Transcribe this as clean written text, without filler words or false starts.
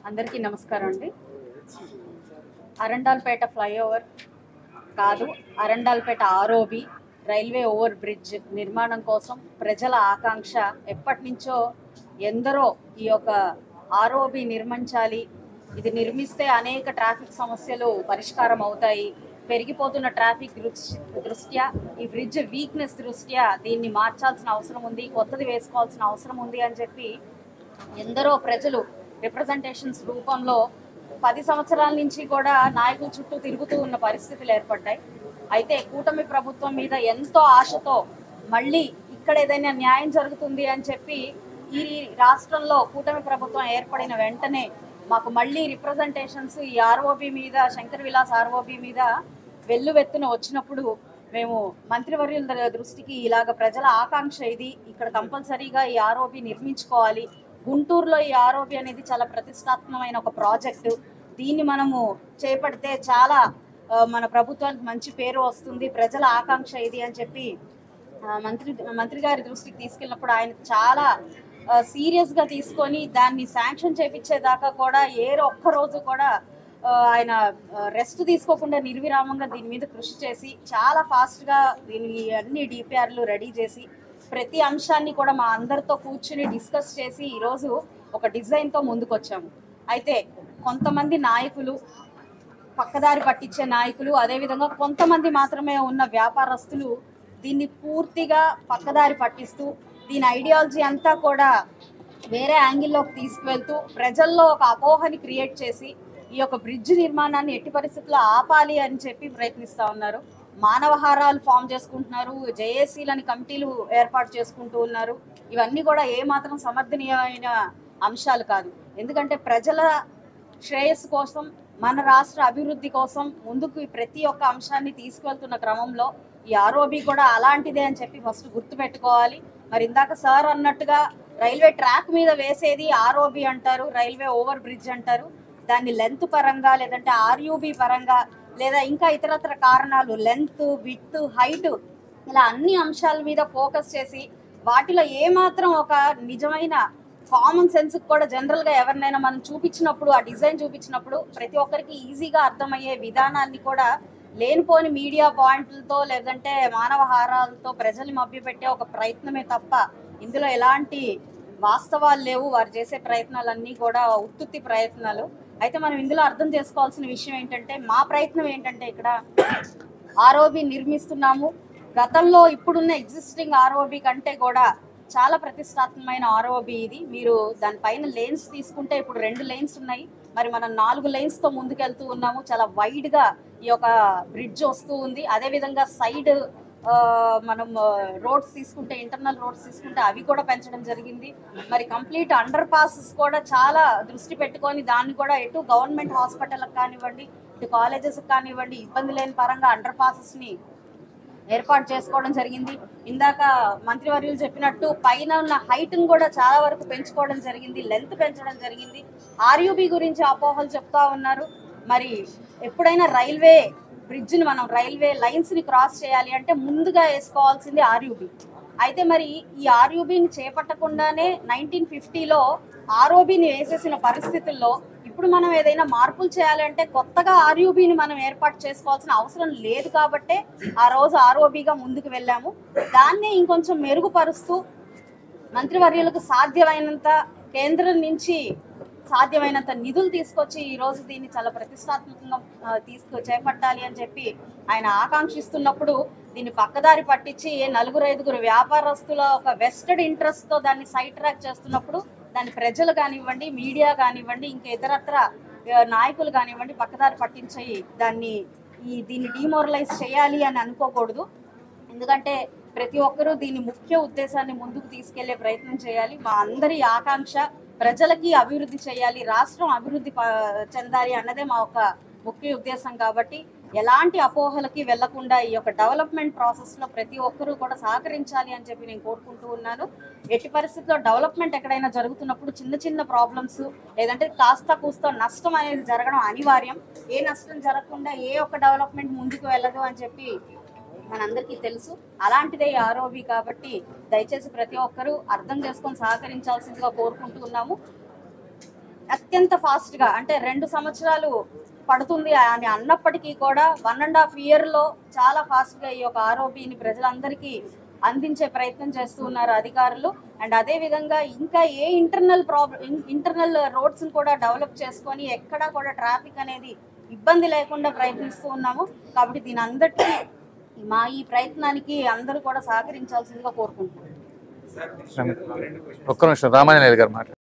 అందరికీ నమస్కారం అండి. అరండాల్పేట ఫ్లైఓవర్ కాదు, Arundelpet ROB railway over bridge నిర్మాణం కోసం ప్రజల ఆకాంక్ష ఎప్పటి నుంచో. ఎందరో ఈ యొక్క ఆర్ఓబి నిర్మించాలి, ఇది నిర్మిస్తే అనేక ట్రాఫిక్ సమస్యలు పరిష్కారం అవుతాయి, పెరిగిపోతున్న ట్రాఫిక్ దృష్ట్యా, ఈ బ్రిడ్జ్ వీక్నెస్ దృష్ట్యా దీన్ని మార్చాల్సిన అవసరం ఉంది, కొత్తది వేసుకోవాల్సిన అవసరం ఉంది అని చెప్పి ఎందరో ప్రజలు రిప్రజెంటేషన్స్ రూపంలో 10 సంవత్సరాల నుంచి కూడా నాయకుల చుట్టూ తిరుగుతూ ఉన్న పరిస్థితులు ఏర్పడ్డాయి. అయితే కూటమి ప్రభుత్వం మీద ఎంతో ఆశతో మళ్ళీ ఇక్కడ ఏదైనా న్యాయం జరుగుతుంది అని చెప్పి ఈ రాష్ట్రంలో కూటమి ప్రభుత్వం ఏర్పడిన వెంటనే మాకు మళ్ళీ రిప్రజెంటేషన్స్ ఈ ఆర్ఓబి మీద, శంకర్ విలాస్ ఆర్ఓబి మీద వెల్లువెత్తున వచ్చినప్పుడు మేము మంత్రివర్యుల దృష్టికి ఇలాగ ప్రజల ఆకాంక్ష ఇది, ఇక్కడ కంపల్సరీగా ఈ ఆర్ఓబి నిర్మించుకోవాలి, గుంటూరులో ఈ ఆర్ఓబి అనేది చాలా ప్రతిష్టాత్మకమైన ఒక ప్రాజెక్టు, దీన్ని మనము చేపడితే చాలా మన ప్రభుత్వానికి మంచి పేరు వస్తుంది, ప్రజల ఆకాంక్ష ఇది అని చెప్పి మంత్రి గారి దృష్టికి తీసుకెళ్ళినప్పుడు ఆయన చాలా సీరియస్గా తీసుకొని దాన్ని శాంక్షన్ చేపించేదాకా కూడా ఒక్కరోజు కూడా ఆయన రెస్ట్ తీసుకోకుండా నిర్విరామంగా దీని మీద కృషి చేసి చాలా ఫాస్ట్గా దీని అన్ని డిపిఆర్లు రెడీ చేసి ప్రతి అంశాన్ని కూడా మా అందరితో కూర్చుని డిస్కస్ చేసి ఈరోజు ఒక డిజైన్తో ముందుకొచ్చాము. అయితే కొంతమంది నాయకులు, పక్కదారి పట్టించే నాయకులు, అదేవిధంగా కొంతమంది మాత్రమే ఉన్న వ్యాపారస్తులు దీన్ని పూర్తిగా పక్కదారి పట్టిస్తూ దీని ఐడియాలజీ అంతా కూడా వేరే యాంగిల్లోకి తీసుకువెళ్తూ ప్రజల్లో ఒక అపోహని క్రియేట్ చేసి ఈ యొక్క బ్రిడ్జ్ నిర్మాణాన్ని ఎట్టి పరిస్థితుల్లో ఆపాలి అని చెప్పి ప్రయత్నిస్తూ ఉన్నారు. మానవహారాలు ఫామ్ చేసుకుంటున్నారు, జేఏసీలని కమిటీలు ఏర్పాటు చేసుకుంటూ ఉన్నారు. ఇవన్నీ కూడా ఏమాత్రం సమర్థనీయమైన అంశాలు కాదు. ఎందుకంటే ప్రజల శ్రేయస్సు కోసం, మన రాష్ట్ర అభివృద్ధి కోసం ముందుకు ప్రతి ఒక్క అంశాన్ని తీసుకువెళ్తున్న క్రమంలో ఈ ఆర్ఓబి కూడా అలాంటిదే అని చెప్పి ఫస్ట్ గుర్తుపెట్టుకోవాలి. మరి ఇందాక సార్ అన్నట్టుగా రైల్వే ట్రాక్ మీద వేసేది ఆర్ఓబి అంటారు, రైల్వే ఓవర్ బ్రిడ్జ్ అంటారు. దాన్ని లెంత్ పరంగా, లేదంటే ఆర్యూబి పరంగా, లేదా ఇంకా ఇతరత్ర కారణాలు, లెంత్, విడ్త్, హైట్, ఇలా అన్ని అంశాల మీద ఫోకస్ చేసి వాటిలో ఏమాత్రం ఒక నిజమైన కామన్ సెన్స్ కూడా జనరల్గా ఎవరినైనా మనం చూపించినప్పుడు, ఆ డిజైన్ చూపించినప్పుడు ప్రతి ఒక్కరికి ఈజీగా అర్థమయ్యే విధానాన్ని కూడా లేనిపోని మీడియా పాయింట్లతో లేదంటే మానవహారాలతో ప్రజల్ని మభ్యపెట్టే ఒక ప్రయత్నమే తప్ప ఇందులో ఎలాంటి వాస్తవాలు లేవు. వారు చేసే ప్రయత్నాలన్నీ కూడా ఉత్తుత్తి ప్రయత్నాలు. అయితే మనం ఇందులో అర్థం చేసుకోవాల్సిన విషయం ఏంటంటే, మా ప్రయత్నం ఏంటంటే ఇక్కడ ఆర్ఓబి నిర్మిస్తున్నాము. గతంలో ఇప్పుడున్న ఎగ్జిస్టింగ్ ఆర్ఓబి కంటే కూడా చాలా ప్రతిష్టాత్మకమైన ఆర్ఓబి ఇది. మీరు దానిపైన లేన్స్ తీసుకుంటే ఇప్పుడు 2 లేన్స్ ఉన్నాయి, మరి మనం 4 లేన్స్తో ముందుకెళ్తూ ఉన్నాము. చాలా వైడ్గా ఈ యొక్క బ్రిడ్జ్ వస్తూ ఉంది. అదేవిధంగా సైడ్ మనం రోడ్స్ తీసుకుంటే, ఇంటర్నల్ రోడ్స్ తీసుకుంటే అవి కూడా పెంచడం జరిగింది. మరి కంప్లీట్ అండర్ పాసెస్ కూడా చాలా దృష్టి పెట్టుకొని దాన్ని కూడా ఎటు గవర్నమెంట్ హాస్పిటల్కి కానివ్వండి, ఇటు కాలేజెస్కి కానివ్వండి ఇబ్బంది లేని పరంగా అండర్ పాసెస్ని ఏర్పాటు చేసుకోవడం జరిగింది. ఇందాక మంత్రివర్యులు చెప్పినట్టు పైన ఉన్న హైట్ను కూడా చాలా వరకు పెంచుకోవడం జరిగింది, లెంత్ పెంచడం జరిగింది. ఆర్యూబీ గురించి అపోహలు చెప్తా ఉన్నారు. మరి ఎప్పుడైనా రైల్వే బ్రిడ్జ్ని మనం రైల్వే లైన్స్ని క్రాస్ చేయాలి అంటే ముందుగా వేసుకోవాల్సింది ఆర్యూబీ. అయితే మరి ఈ ఆర్యూబీని చేపట్టకుండానే 1950లో ఆర్ఓబీని వేసేసిన పరిస్థితుల్లో ఇప్పుడు మనం ఏదైనా మార్పులు చేయాలంటే కొత్తగా ఆర్యూబీని మనం ఏర్పాటు చేసుకోవాల్సిన అవసరం లేదు కాబట్టే ఆ రోజు ఆర్ఓబీగా ముందుకు వెళ్ళాము. దాన్నే ఇంకొంచెం మెరుగుపరుస్తూ మంత్రివర్యులకు సాధ్యమైనంత కేంద్రం నుంచి సాధ్యమైనంత నిధులు తీసుకొచ్చి ఈరోజు దీన్ని చాలా ప్రతిష్టాత్మకంగా చేపట్టాలి అని చెప్పి ఆయన ఆకాంక్షిస్తున్నప్పుడు దీన్ని పక్కదారి పట్టించి 4-5 వ్యాపారస్తుల ఒక వెస్టెడ్ ఇంట్రెస్ట్తో దాన్ని సైడ్ ట్రాక్ చేస్తున్నప్పుడు దాన్ని ప్రజలు కానివ్వండి, మీడియా కానివ్వండి, ఇంకా ఇతరత్ర నాయకులు కానివ్వండి పక్కదారి పట్టించి దీన్ని డిమోరలైజ్ చేయాలి అని అనుకోకూడదు. ఎందుకంటే ప్రతి ఒక్కరూ దీని ముఖ్య ఉద్దేశాన్ని ముందుకు తీసుకెళ్లే ప్రయత్నం చేయాలి. మా అందరి ఆకాంక్ష ప్రజలకి అభివృద్ధి చేయాలి, రాష్ట్రం అభివృద్ధి చెందాలి అన్నదే మా ఒక ముఖ్య ఉద్దేశం. కాబట్టి ఎలాంటి అపోహలకి వెళ్లకుండా ఈ యొక్క డెవలప్మెంట్ ప్రాసెస్లో ప్రతి ఒక్కరూ కూడా సహకరించాలి అని చెప్పి నేను కోరుకుంటూ ఉన్నాను. ఎట్టి పరిస్థితుల్లో డెవలప్మెంట్ ఎక్కడైనా జరుగుతున్నప్పుడు చిన్న చిన్న ప్రాబ్లమ్స్ లేదంటే కాస్త కూస్త నష్టం అనేది జరగడం అనివార్యం. ఏ నష్టం జరగకుండా ఏ ఒక్క డెవలప్మెంట్ ముందుకు వెళ్ళదు అని చెప్పి మనందరికీ తెలుసు. అలాంటిదే ఈ ఆర్ఓబి కాబట్టి దయచేసి ప్రతి ఒక్కరూ అర్థం చేసుకొని సహకరించాల్సిందిగా కోరుకుంటూ ఉన్నాము. అత్యంత ఫాస్ట్గా అంటే 2 సంవత్సరాలు పడుతుంది అని అన్నప్పటికీ కూడా 1.5 ఇయర్లో చాలా ఫాస్ట్గా ఈ యొక్క ఆర్ఓబిని ప్రజలందరికీ అందించే ప్రయత్నం చేస్తూ ఉన్నారు అధికారులు. అండ్ అదేవిధంగా ఇంకా ఏ ఇంటర్నల్ రోడ్స్ని కూడా డెవలప్ చేసుకొని ఎక్కడా కూడా ట్రాఫిక్ అనేది ఇబ్బంది లేకుండా ప్రయత్నిస్తూ ఉన్నాము. కాబట్టి దీని అందరికీ మా ఈ ప్రయత్నానికి అందరూ కూడా సహకరించాల్సిందిగా కోరుకుంటున్నాం. ఒక్క నిమిషం రామాంజనేయులు గారు మాట్లాడారు.